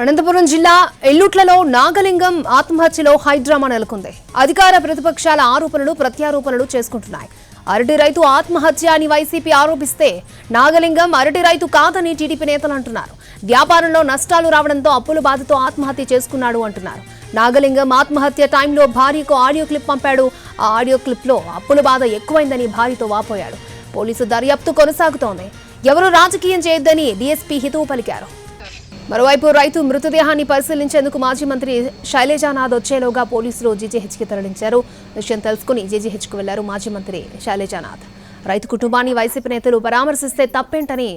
అనంతపురం జిల్లా ఎల్లుట్లలో నాగలింగం ఆత్మహత్యలో హైడ్రామా నెలకొంది. అధికార ప్రతిపక్షాల ఆరోపణలు ప్రత్యారోపణలు చేసుకుంటున్నాయి. అరటి రైతు ఆత్మహత్య అని వైసీపీ ఆరోపిస్తే నాగలింగం అరటి రైతు కాదని టీడీపీ నేతలు అంటున్నారు. వ్యాపారంలో నష్టాలు రావడంతో అప్పుల బాధతో ఆత్మహత్య చేసుకున్నాడు అంటున్నారు. నాగలింగం ఆత్మహత్య టైంలో భార్యకు ఆడియో క్లిప్ పంపాడు. ఆ ఆడియో క్లిప్లో అప్పుల బాధ ఎక్కువైందని భార్యతో వాపోయాడు. పోలీసు దర్యాప్తు కొనసాగుతోంది. ఎవరూ రాజకీయం చేయొద్దని డీఎస్పీ హితవు పలికారు. మరోవైపు రైతు మృతదేహాన్ని పరిశీలించేందుకు మాజీ మంత్రి శైలజానాథ్ వచ్చేలోగా పోలీసులు జీజీహెచ్కి తరలించారు. విషయం తెలుసుకుని జీజీహెచ్కు వెళ్లారు మాజీ మంత్రి శైలజానాథ్. రైతు కుటుంబాన్ని వైసీపీ నేతలు పరామర్శిస్తే తప్పేంటని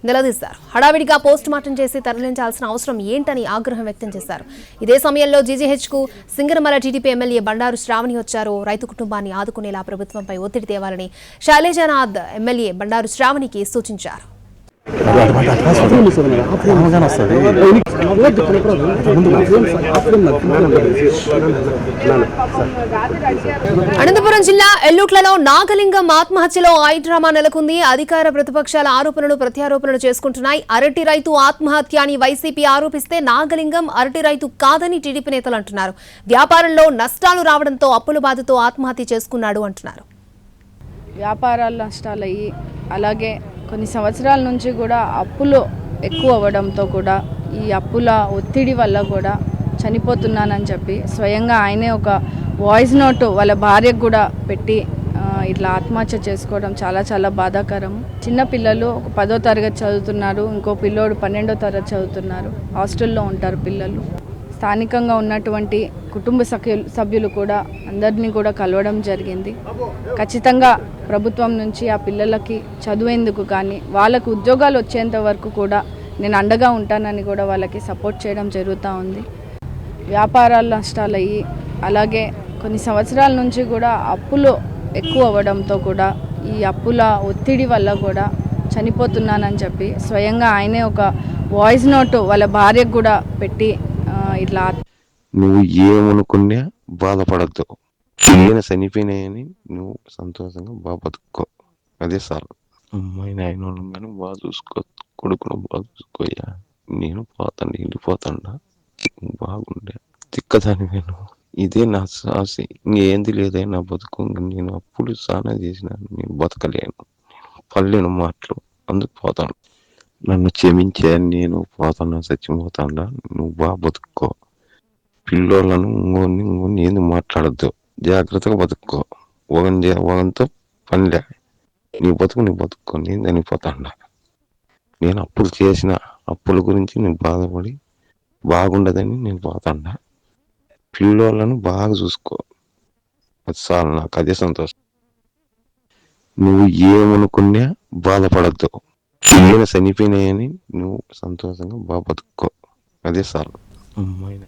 నిలదీశారు. హడావిడిగా పోస్ట్ మార్టం చేసి తరలించాల్సిన అవసరం ఏంటని ఆగ్రహం వ్యక్తం చేశారు. ఇదే సమయంలో జీజీహెచ్కు సింగనమల టీడీపీ ఎమ్మెల్యే బండారు శ్రావణి వచ్చారు. రైతు కుటుంబాన్ని ఆదుకునేలా ప్రభుత్వంపై ఒత్తిడి తేవాలని శైలజానాథ్ ఎమ్మెల్యే బండారు శ్రావణికి సూచించారు. అనంతపురం జిల్లా ఎల్లుట్లలో నాగలింగం ఆత్మహత్యలో హైడ్రామా నెలకొంది. అధికార ప్రతిపక్షాల ఆరోపణలు ప్రత్యారోపణలు చేసుకుంటున్నాయి. అరటి రైతు ఆత్మహత్య అని వైసీపీ ఆరోపిస్తే నాగలింగం అరటి రైతు కాదని టీడీపీ నేతలు అంటున్నారు. వ్యాపారంలో నష్టాలు రావడంతో అప్పుల బాధతో ఆత్మహత్య చేసుకున్నాడు అంటున్నారు. వ్యాపారాల నష్టాలయ్యి అలాగే కొన్ని సంవత్సరాల నుంచి కూడా అప్పులు ఎక్కువ అవ్వడంతో కూడా ఈ అప్పుల ఒత్తిడి వల్ల కూడా చనిపోతున్నానని చెప్పి స్వయంగా ఆయనే ఒక వాయిస్ నోట్ వాళ్ళ భార్యకు కూడా పెట్టి ఇట్లా ఆత్మహత్య చేసుకోవడం చాలా చాలా బాధాకరం. చిన్న పిల్లలు ఒక 10వ తరగతి చదువుతున్నారు, ఇంకో పిల్లోడు 12వ తరగతి చదువుతున్నారు. హాస్టల్లో ఉంటారు పిల్లలు. స్థానికంగా ఉన్నటువంటి కుటుంబ సభ్యులు కూడా అందరినీ కూడా కలవడం జరిగింది. ఖచ్చితంగా ప్రభుత్వం నుంచి ఆ పిల్లలకి చదివేందుకు కానీ వాళ్ళకు ఉద్యోగాలు వచ్చేంత వరకు కూడా నేను అండగా ఉంటానని కూడా వాళ్ళకి సపోర్ట్ చేయడం జరుగుతూ ఉంది. వ్యాపారాల నష్టాలయ్యి అలాగే కొన్ని సంవత్సరాల నుంచి కూడా అప్పులు ఎక్కువ అవ్వడంతో కూడా ఈ అప్పుల ఒత్తిడి వల్ల కూడా చనిపోతున్నానని చెప్పి స్వయంగా ఆయనే ఒక వాయిస్ నోట్ వాళ్ళ భార్యకు కూడా పెట్టి ఇట్లా నువ్వు ఏమనుకున్నా బాధపడద్దు. నేను చనిపోయినాయని నువ్వు సంతోషంగా బాగా బతుక్కో. అదే సార్ అమ్మాయిని ఆయన వాళ్ళని కానీ బాగా చూసుకో, కొడుకును బాగా చూసుకోయా. నేను పోతాను, వెళ్ళిపోతాడా బాగుండే తిక్కదాని నేను. ఇదే నా ఆశ, ఇంకేంది లేదే నా బతుకు. నేను అప్పుడు చాలా చేసిన, నేను బతకలేను, పల్లెను మాటలు, అందుకు పోతాను. నన్ను క్షమించే, నేను పోతాను, చచ్చిపోతాడా. నువ్వు బాగా బతుక్కో. పిల్లోళ్ళను ఇంకోని ఏంది మాట్లాడద్దు, జాగ్రత్తగా బతుక్కో. ఒకనితో పనిలే, నీ బతుకు నీ బతుక్కో. నేను చనిపోతాడా. నేను అప్పులు చేసిన అప్పుల గురించి నేను బాధపడి బాగుండదని నేను పోతాడా. పిల్లోళ్ళను బాగా చూసుకో, అది చాలు నాకు, అదే సంతోషం. నువ్వు ఏమనుకున్నా బాధపడద్దు. నేను చనిపోయినాయని నువ్వు సంతోషంగా బాగా బతుక్కో. అదే చాలు అమ్మాయిని.